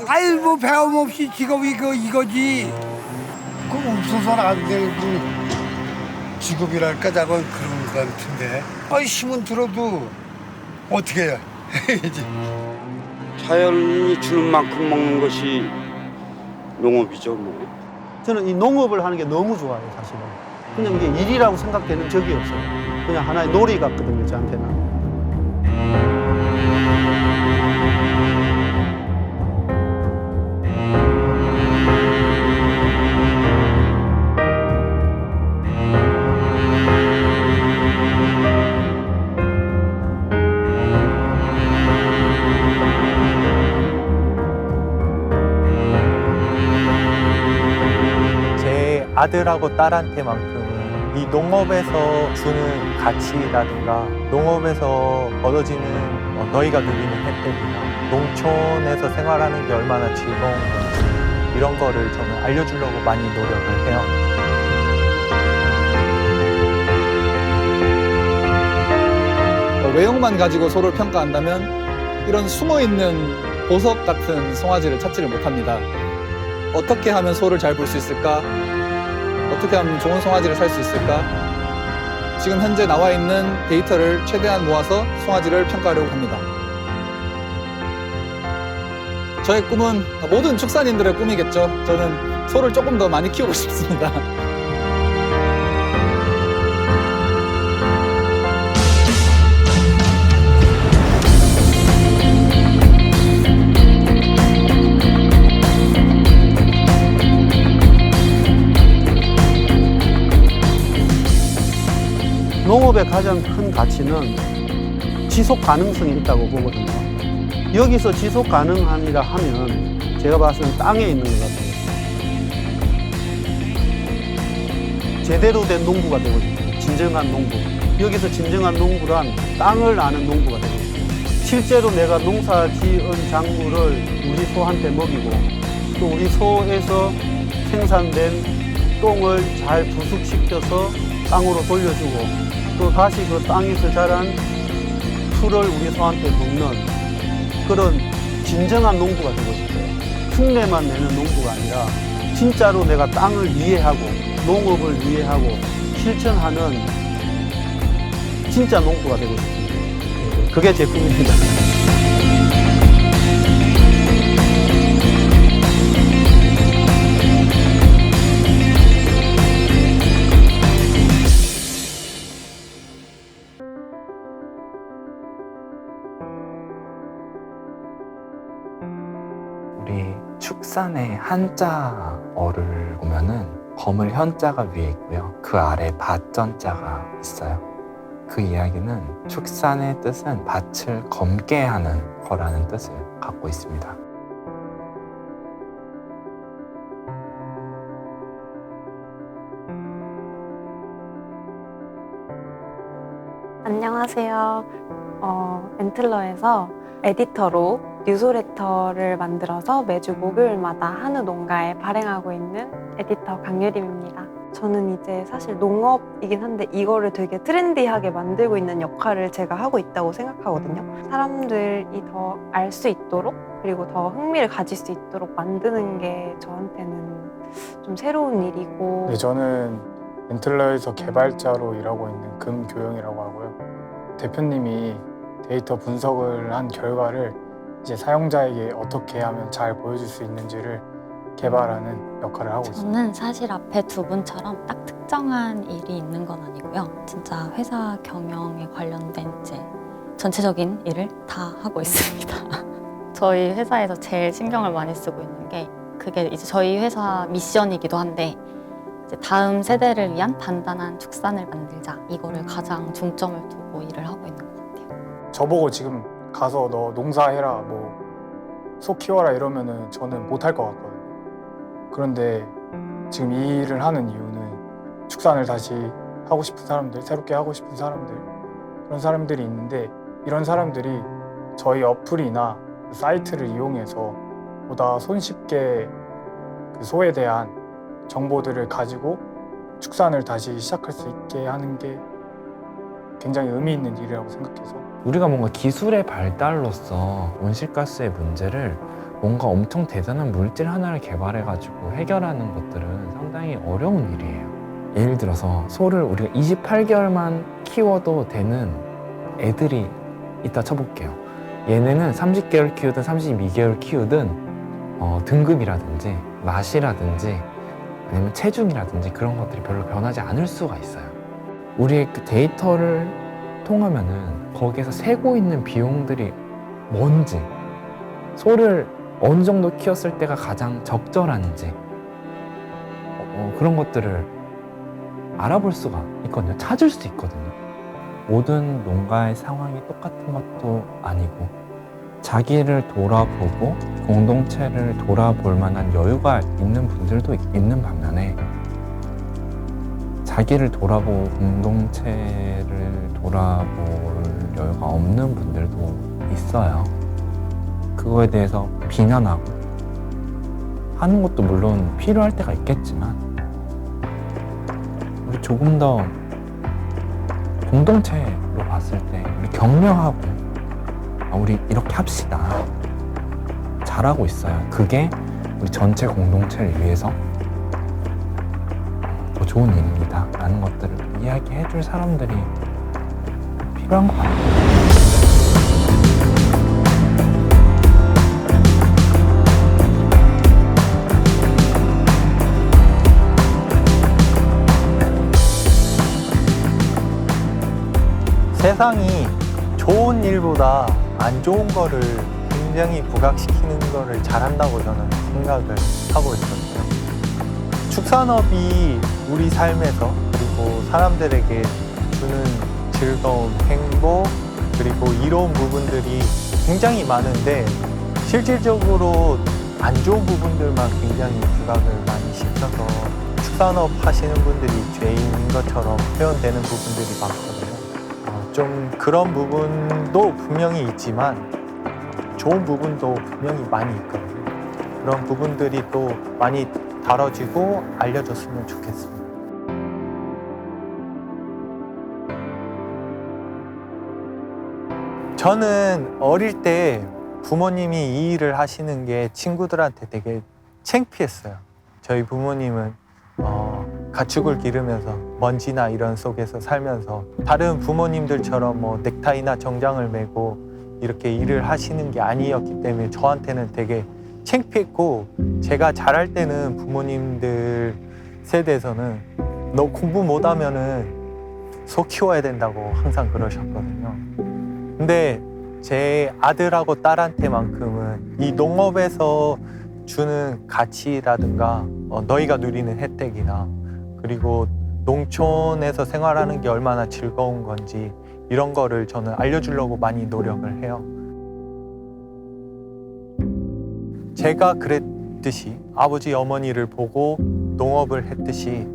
아이 뭐 배움 없이 직업이 이거지. 그 없어서는 안 되는 직업이랄까 저건 그런 것 같은데. 아이 힘은 들어도 어떻게 해야 해야지. 자연이 주는 만큼 먹는 것이 농업이죠, 뭐. 저는 이 농업을 하는 게 너무 좋아요, 사실은. 그냥 이게 일이라고 생각되는 적이 없어요. 그냥 하나의 놀이 같거든요, 저한테는. 제 아들하고 딸한테만큼은 이 농업에서 주는 가치라든가 농업에서 얻어지는 너희가 누리는 혜택이나 농촌에서 생활하는 게 얼마나 즐거운지 이런 거를 저는 알려주려고 많이 노력을 해요. 외형만 가지고 소를 평가한다면 이런 숨어있는 보석 같은 송아지를 찾지를 못합니다. 어떻게 하면 소를 잘 볼 수 있을까? 어떻게 하면 좋은 송아지를 살 수 있을까? 지금 현재 나와 있는 데이터를 최대한 모아서 송아지를 평가하려고 합니다. 저의 꿈은 모든 축산인들의 꿈이겠죠. 저는 소를 조금 더 많이 키우고 싶습니다. 농업의 가장 큰 가치는 지속 가능성이 있다고 보거든요. 여기서 지속 가능함이라 하면 제가 봤을 때는 땅에 있는 것 같아요. 제대로 된 농부가 되거든요. 진정한 농부. 여기서 진정한 농부란 땅을 아는 농부가 되거든요. 실제로 내가 농사 지은 작물을 우리 소한테 먹이고 또 우리 소에서 생산된 똥을 잘 부숙시켜서 땅으로 돌려주고 또 다시 그 땅에서 자란 풀을 우리 소한테 먹는 그런 진정한 농부가 되고 싶어요. 흉내만 내는 농부가 아니라 진짜로 내가 땅을 이해하고 농업을 이해하고 실천하는 진짜 농부가 되고 싶습니다. 그게 제 꿈입니다. 우리 축산의 한자어를 보면은 범을 현자가 위에 있고요. 그 아래 밭전자가 있어요. 그 이야기는 축산의 뜻은 밭을 검게 하는 거라는 뜻을 갖고 있습니다. 안녕하세요. 엔틀러에서 에디터로 뉴스레터를 만들어서 매주 목요일마다 한우 농가에 발행하고 있는 에디터 강유림입니다. 저는 이제 사실 농업이긴 한데 이거를 되게 트렌디하게 만들고 있는 역할을 제가 하고 있다고 생각하거든요. 사람들이 더 알 수 있도록 그리고 더 흥미를 가질 수 있도록 만드는 게 저한테는 좀 새로운 일이고. 네, 저는 엔틀러에서 개발자로 일하고 있는 금교영이라고 하고요. 대표님이 데이터 분석을 한 결과를 이제 사용자에게 어떻게 하면 잘 보여줄 수 있는지를 개발하는 역할을 하고 있습니다. 저는 사실 앞에 두 분처럼 딱 특정한 일이 있는 건 아니고요. 진짜 회사 경영에 관련된 이제 전체적인 일을 다 하고 있습니다. 저희 회사에서 제일 신경을 많이 쓰고 있는 게 그게 이제 저희 회사 미션이기도 한데 이제 다음 세대를 위한 단단한 축산을 만들자. 이거를 가장 중점을 두고 일을 하고 있는 것 같아요. 저보고 지금 가서 너 농사해라, 뭐 소 키워라 이러면은 저는 못할 것 같거든요. 그런데 지금 이 일을 하는 이유는 축산을 다시 하고 싶은 사람들, 새롭게 하고 싶은 사람들, 그런 사람들이 있는데 이런 사람들이 저희 어플이나 사이트를 이용해서 보다 손쉽게 그 소에 대한 정보들을 가지고 축산을 다시 시작할 수 있게 하는 게 굉장히 의미 있는 일이라고 생각해서 우리가 뭔가 기술의 발달로서 온실가스의 문제를 뭔가 엄청 대단한 물질 하나를 개발해가지고 해결하는 것들은 상당히 어려운 일이에요. 예를 들어서 소를 우리가 28개월만 키워도 되는 애들이 있다 쳐볼게요. 얘네는 30개월 키우든 32개월 키우든 등급이라든지 맛이라든지 아니면 체중이라든지 그런 것들이 별로 변하지 않을 수가 있어요. 우리의 그 데이터를 통하면은 거기에서 세고 있는 비용들이 뭔지, 소를 어느 정도 키웠을 때가 가장 적절한지 그런 것들을 알아볼 수가 있거든요. 찾을 수 있거든요. 모든 농가의 상황이 똑같은 것도 아니고 자기를 돌아보고 공동체를 돌아볼 만한 여유가 있는 분들도 있는 반면에 자기를 돌아보고 공동체를 돌아볼 여유가 없는 분들도 있어요. 그거에 대해서 비난하고 하는 것도 물론 필요할 때가 있겠지만 우리 조금 더 공동체로 봤을 때 우리 격려하고 우리 이렇게 합시다. 잘하고 있어요. 그게 우리 전체 공동체를 위해서 더 좋은 일입니다. 라는 것들을 이야기해 줄 사람들이 필요한 것 같아요. 세상이 좋은 일보다 안 좋은 거를 굉장히 부각시키는 거를 잘한다고 저는 생각을 하고 있거든요. 축산업이 우리 삶에서 그리고 사람들에게 주는 즐거움, 행복, 그리고 이로운 부분들이 굉장히 많은데 실질적으로 안 좋은 부분들만 굉장히 부각을 많이 시켜서 축산업 하시는 분들이 죄인인 것처럼 표현되는 부분들이 많거든요. 좀 그런 부분도 분명히 있지만 좋은 부분도 분명히 많이 있거든요. 그런 부분들이 또 많이 다뤄지고 알려졌으면 좋겠습니다. 저는 어릴 때 부모님이 이 일을 하시는 게 친구들한테 되게 창피했어요. 저희 부모님은 가축을 기르면서 먼지나 이런 속에서 살면서 다른 부모님들처럼 뭐 넥타이나 정장을 메고 이렇게 일을 하시는 게 아니었기 때문에 저한테는 되게 창피했고, 제가 자랄 때는 부모님들 세대에서는 너 공부 못하면은 소 키워야 된다고 항상 그러셨거든요. 근데 제 아들하고 딸한테만큼은 이 농업에서 주는 가치라든가 너희가 누리는 혜택이나 그리고 농촌에서 생활하는 게 얼마나 즐거운 건지 이런 거를 저는 알려주려고 많이 노력을 해요. 제가 그랬듯이 아버지 어머니를 보고 농업을 했듯이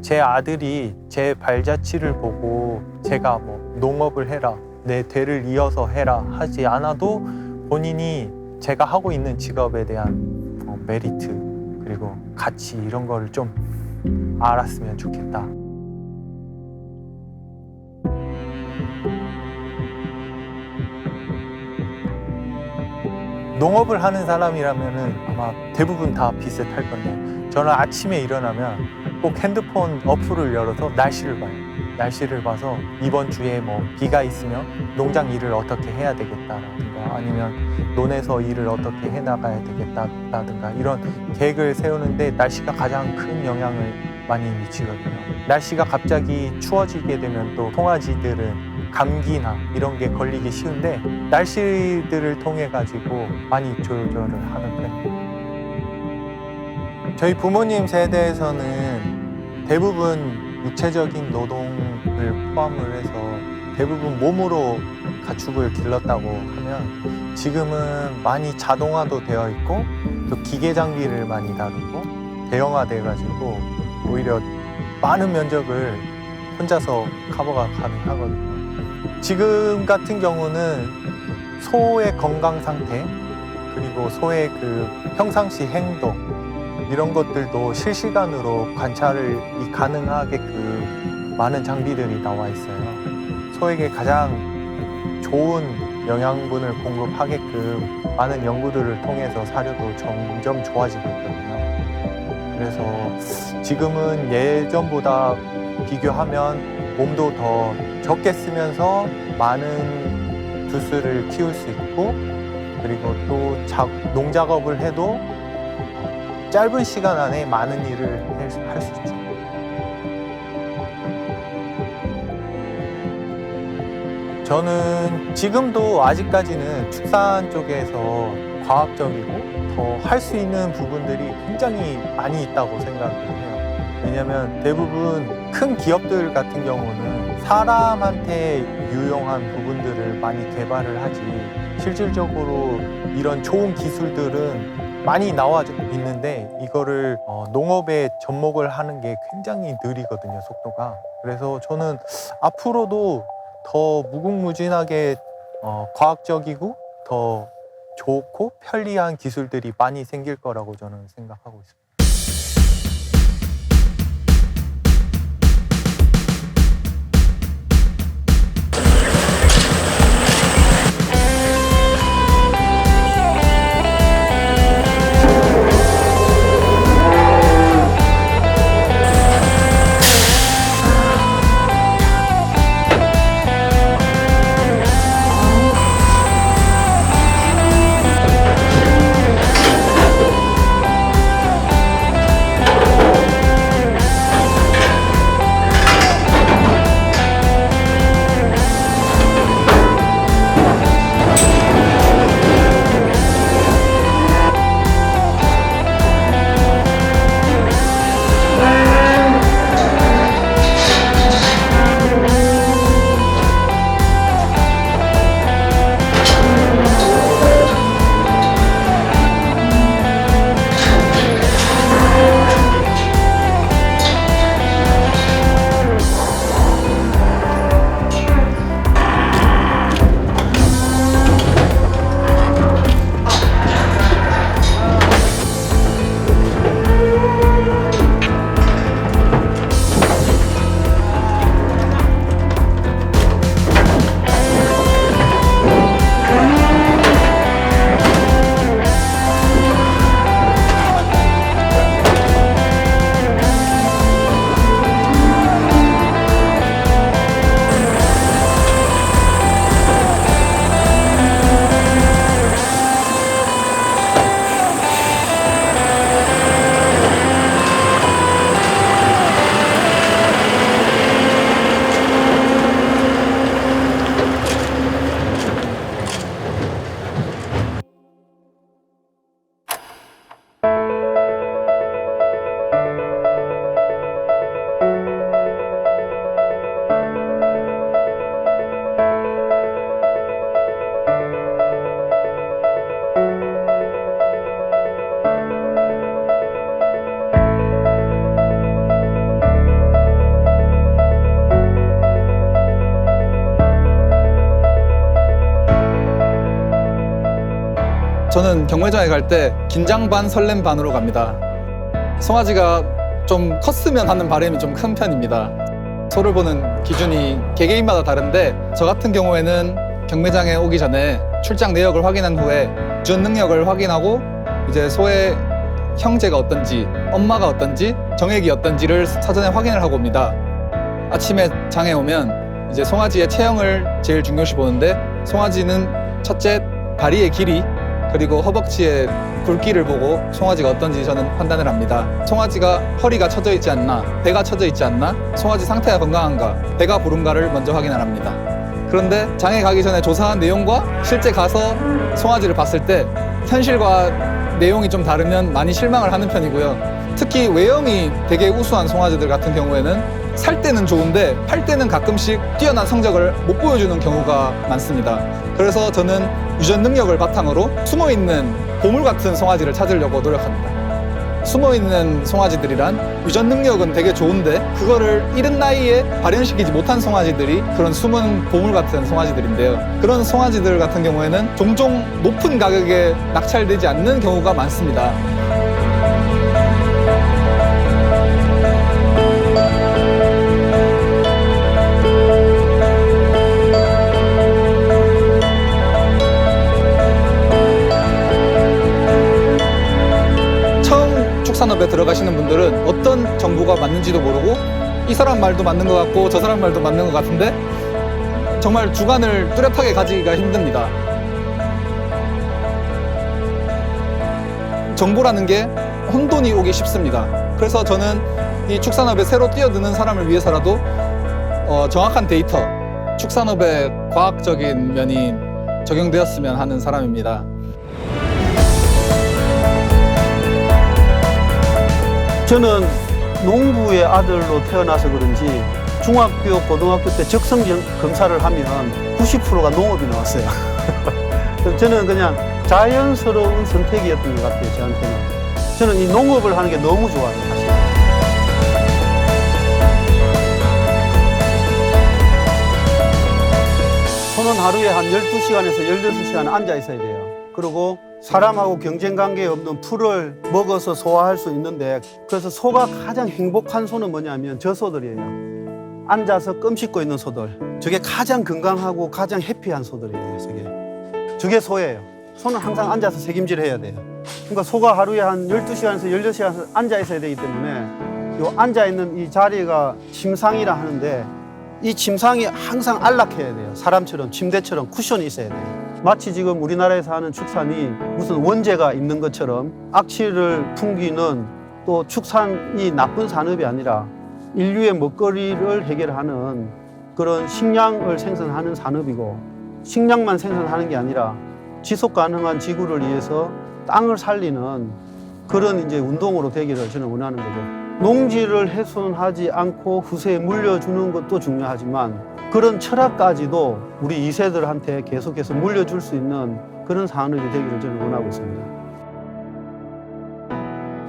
제 아들이 제 발자취를 보고 제가 뭐 농업을 해라, 내 대를 이어서 해라 하지 않아도 본인이 제가 하고 있는 직업에 대한 메리트 그리고 가치 이런 거를 좀 알았으면 좋겠다. 농업을 하는 사람이라면은 아마 대부분 다 비슷할 건데, 저는 아침에 일어나면 꼭 핸드폰 어플을 열어서 날씨를 봐요. 날씨를 봐서 이번 주에 뭐 비가 있으면 농장 일을 어떻게 해야 되겠다라든가 아니면 논에서 일을 어떻게 해나가야 되겠다라든가 이런 계획을 세우는데 날씨가 가장 큰 영향을 많이 미치거든요. 날씨가 갑자기 추워지게 되면 또 송아지들은 감기나 이런 게 걸리기 쉬운데 날씨들을 통해 가지고 많이 조절을 하는 편이에요. 저희 부모님 세대에서는 대부분 육체적인 노동을 포함을 해서 대부분 몸으로 가축을 길렀다고 하면 지금은 많이 자동화도 되어 있고 또 기계 장비를 많이 다루고 대형화돼 가지고 오히려 많은 면적을 혼자서 커버가 가능하거든요. 지금 같은 경우는 소의 건강 상태 그리고 소의 그 평상시 행동 이런 것들도 실시간으로 관찰을 가능하게 그 많은 장비들이 나와 있어요. 소에게 가장 좋은 영양분을 공급하게끔 많은 연구들을 통해서 사료도 점점 좋아지고 있거든요. 그래서 지금은 예전보다 비교하면 몸도 더 적게 쓰면서 많은 두수를 키울 수 있고, 그리고 또 농작업을 해도 짧은 시간 안에 많은 일을 할 수 있죠. 저는 지금도 아직까지는 축산 쪽에서 과학적이고 더 할 수 있는 부분들이 굉장히 많이 있다고 생각을 해요. 왜냐하면 대부분 큰 기업들 같은 경우는 사람한테 유용한 부분들을 많이 개발을 하지, 실질적으로 이런 좋은 기술들은 많이 나와 있는데 이거를 농업에 접목을 하는 게 굉장히 느리거든요, 속도가. 그래서 저는 앞으로도 더 무궁무진하게 과학적이고 더 좋고 편리한 기술들이 많이 생길 거라고 저는 생각하고 있습니다. 저는 경매장에 갈 때 긴장 반 설렘 반으로 갑니다. 송아지가 좀 컸으면 하는 바람이 좀 큰 편입니다. 소를 보는 기준이 개개인마다 다른데 저 같은 경우에는 경매장에 오기 전에 출장 내역을 확인한 후에 유전 능력을 확인하고 이제 소의 형제가 어떤지, 엄마가 어떤지, 정액이 어떤지를 사전에 확인을 하고 옵니다. 아침에 장에 오면 이제 송아지의 체형을 제일 중요시 보는데, 송아지는 첫째 다리의 길이, 그리고 허벅지의 굵기를 보고 송아지가 어떤지 저는 판단을 합니다. 송아지가 허리가 처져 있지 않나, 배가 처져 있지 않나, 송아지 상태가 건강한가, 배가 부른가를 먼저 확인을 합니다. 그런데 장에 가기 전에 조사한 내용과 실제 가서 송아지를 봤을 때 현실과 내용이 좀 다르면 많이 실망을 하는 편이고요. 특히 외형이 되게 우수한 송아지들 같은 경우에는 살 때는 좋은데 팔 때는 가끔씩 뛰어난 성적을 못 보여주는 경우가 많습니다. 그래서 저는 유전 능력을 바탕으로 숨어있는 보물 같은 송아지를 찾으려고 노력합니다. 숨어있는 송아지들이란 유전 능력은 되게 좋은데 그거를 이른 나이에 발현시키지 못한 송아지들이 그런 숨은 보물 같은 송아지들인데요. 그런 송아지들 같은 경우에는 종종 높은 가격에 낙찰되지 않는 경우가 많습니다. 축산업에 들어가시는 분들은 어떤 정보가 맞는지도 모르고 이 사람 말도 맞는 것 같고 저 사람 말도 맞는 것 같은데 정말 주관을 뚜렷하게 가지기가 힘듭니다. 정보라는 게 혼돈이 오기 쉽습니다. 그래서 저는 이 축산업에 새로 뛰어드는 사람을 위해서라도 정확한 데이터, 축산업의 과학적인 면이 적용되었으면 하는 사람입니다. 저는 농부의 아들로 태어나서 그런지 중학교, 고등학교 때 적성 검사를 하면 90%가 농업이 나왔어요. 그래서 저는 그냥 자연스러운 선택이었던 것 같아요, 저한테는. 저는 이 농업을 하는 게 너무 좋아요, 사실. 저는 하루에 한 12시간에서 16시간 앉아 있어야 돼요. 그리고 사람하고 경쟁 관계 없는 풀을 먹어서 소화할 수 있는데, 그래서 소가 가장 행복한 소는 뭐냐면 저 소들이에요. 앉아서 껌 씹고 있는 소들. 저게 가장 건강하고 가장 해피한 소들이에요, 저게 소예요. 소는 항상 앉아서 책임질 해야 돼요. 그러니까 소가 하루에 한 12시간에서 16시간 앉아 있어야 되기 때문에 요 앉아 있는 이 자리가 침상이라 하는데, 이 침상이 항상 안락해야 돼요. 사람처럼, 침대처럼 쿠션이 있어야 돼요. 마치 지금 우리나라에서 하는 축산이 무슨 원재가 있는 것처럼 악취를 풍기는, 또 축산이 나쁜 산업이 아니라 인류의 먹거리를 해결하는 그런 식량을 생산하는 산업이고, 식량만 생산하는 게 아니라 지속 가능한 지구를 위해서 땅을 살리는 그런 이제 운동으로 되기를 저는 원하는 거죠. 농지를 훼손하지 않고 후세에 물려주는 것도 중요하지만 그런 철학까지도 우리 2세들한테 계속해서 물려줄 수 있는 그런 산업이 되기를 저는 원하고 있습니다.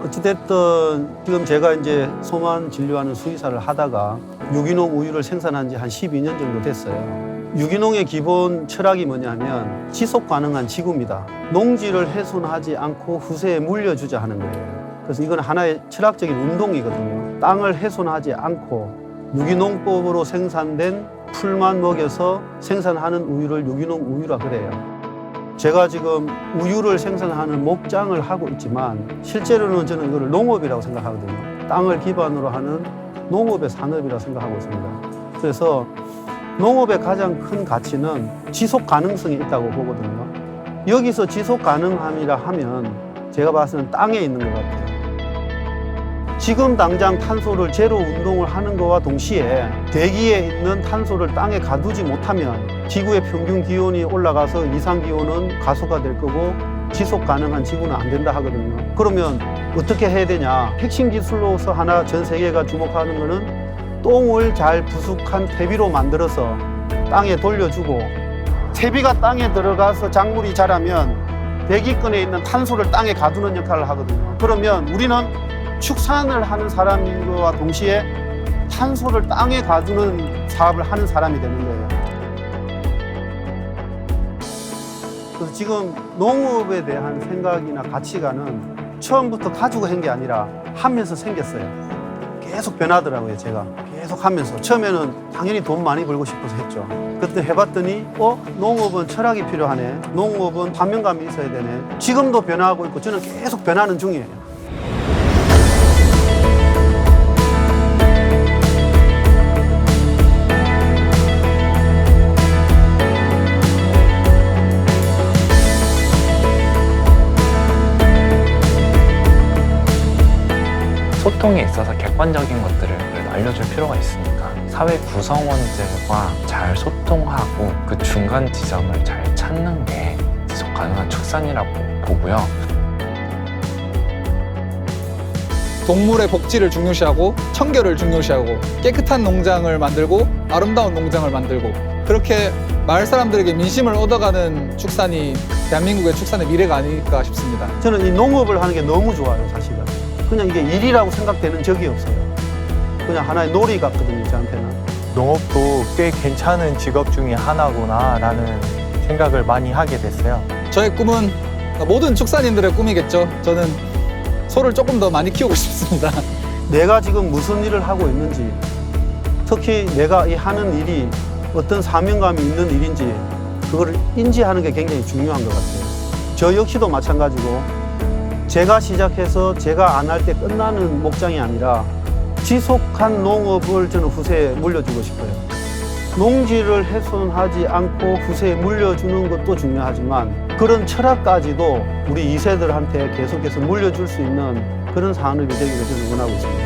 어찌됐든 지금 제가 이제 소만 진료하는 수의사를 하다가 유기농 우유를 생산한 지 한 12년 정도 됐어요. 유기농의 기본 철학이 뭐냐면 지속 가능한 지구입니다. 농지를 훼손하지 않고 후세에 물려주자 하는 거예요. 그래서 이건 하나의 철학적인 운동이거든요. 땅을 훼손하지 않고 유기농법으로 생산된 풀만 먹여서 생산하는 우유를 유기농 우유라 그래요. 제가 지금 우유를 생산하는 목장을 하고 있지만 실제로는 저는 이걸 농업이라고 생각하거든요. 땅을 기반으로 하는 농업의 산업이라고 생각하고 있습니다. 그래서 농업의 가장 큰 가치는 지속 가능성이 있다고 보거든요. 여기서 지속 가능함이라 하면 제가 봤을 때는 땅에 있는 것 같아요. 지금 당장 탄소를 제로 운동을 하는 것과 동시에 대기에 있는 탄소를 땅에 가두지 못하면 지구의 평균 기온이 올라가서 이상 기온은 가속화될 거고 지속 가능한 지구는 안 된다 하거든요. 그러면 어떻게 해야 되냐? 핵심 기술로서 하나 전 세계가 주목하는 거는 똥을 잘 부숙한 퇴비로 만들어서 땅에 돌려주고, 퇴비가 땅에 들어가서 작물이 자라면 대기권에 있는 탄소를 땅에 가두는 역할을 하거든요. 그러면 우리는 축산을 하는 사람인 것과 동시에 탄소를 땅에 가두는 사업을 하는 사람이 되는 거예요. 그래서 지금 농업에 대한 생각이나 가치관은 처음부터 가지고 한 게 아니라 하면서 생겼어요. 계속 변하더라고요, 제가. 계속 하면서. 처음에는 당연히 돈 많이 벌고 싶어서 했죠. 그때 해봤더니, 농업은 철학이 필요하네. 농업은 사명감이 있어야 되네. 지금도 변화하고 있고, 저는 계속 변하는 중이에요. 소통에 있어서 객관적인 것들을 그래도 알려줄 필요가 있으니까 사회 구성원들과 잘 소통하고 그 중간 지점을 잘 찾는 게 지속 가능한 축산이라고 보고요. 동물의 복지를 중요시하고 청결을 중요시하고 깨끗한 농장을 만들고 아름다운 농장을 만들고, 그렇게 마을 사람들에게 민심을 얻어가는 축산이 대한민국의 축산의 미래가 아닐까 싶습니다. 저는 이 농업을 하는 게 너무 좋아요, 사실은. 그냥 이게 일이라고 생각되는 적이 없어요. 그냥 하나의 놀이 같거든요, 저한테는. 농업도 꽤 괜찮은 직업 중에 하나구나라는 생각을 많이 하게 됐어요. 저의 꿈은 모든 축산인들의 꿈이겠죠. 저는 소를 조금 더 많이 키우고 싶습니다. 내가 지금 무슨 일을 하고 있는지, 특히 내가 이 하는 일이 어떤 사명감이 있는 일인지 그거를 인지하는 게 굉장히 중요한 것 같아요. 저 역시도 마찬가지고 제가 시작해서 제가 안 할 때 끝나는 목장이 아니라 지속한 농업을 저는 후세에 물려주고 싶어요. 농지를 훼손하지 않고 후세에 물려주는 것도 중요하지만 그런 철학까지도 우리 2세들한테 계속해서 물려줄 수 있는 그런 산업이 되기를 저는 원하고 있습니다.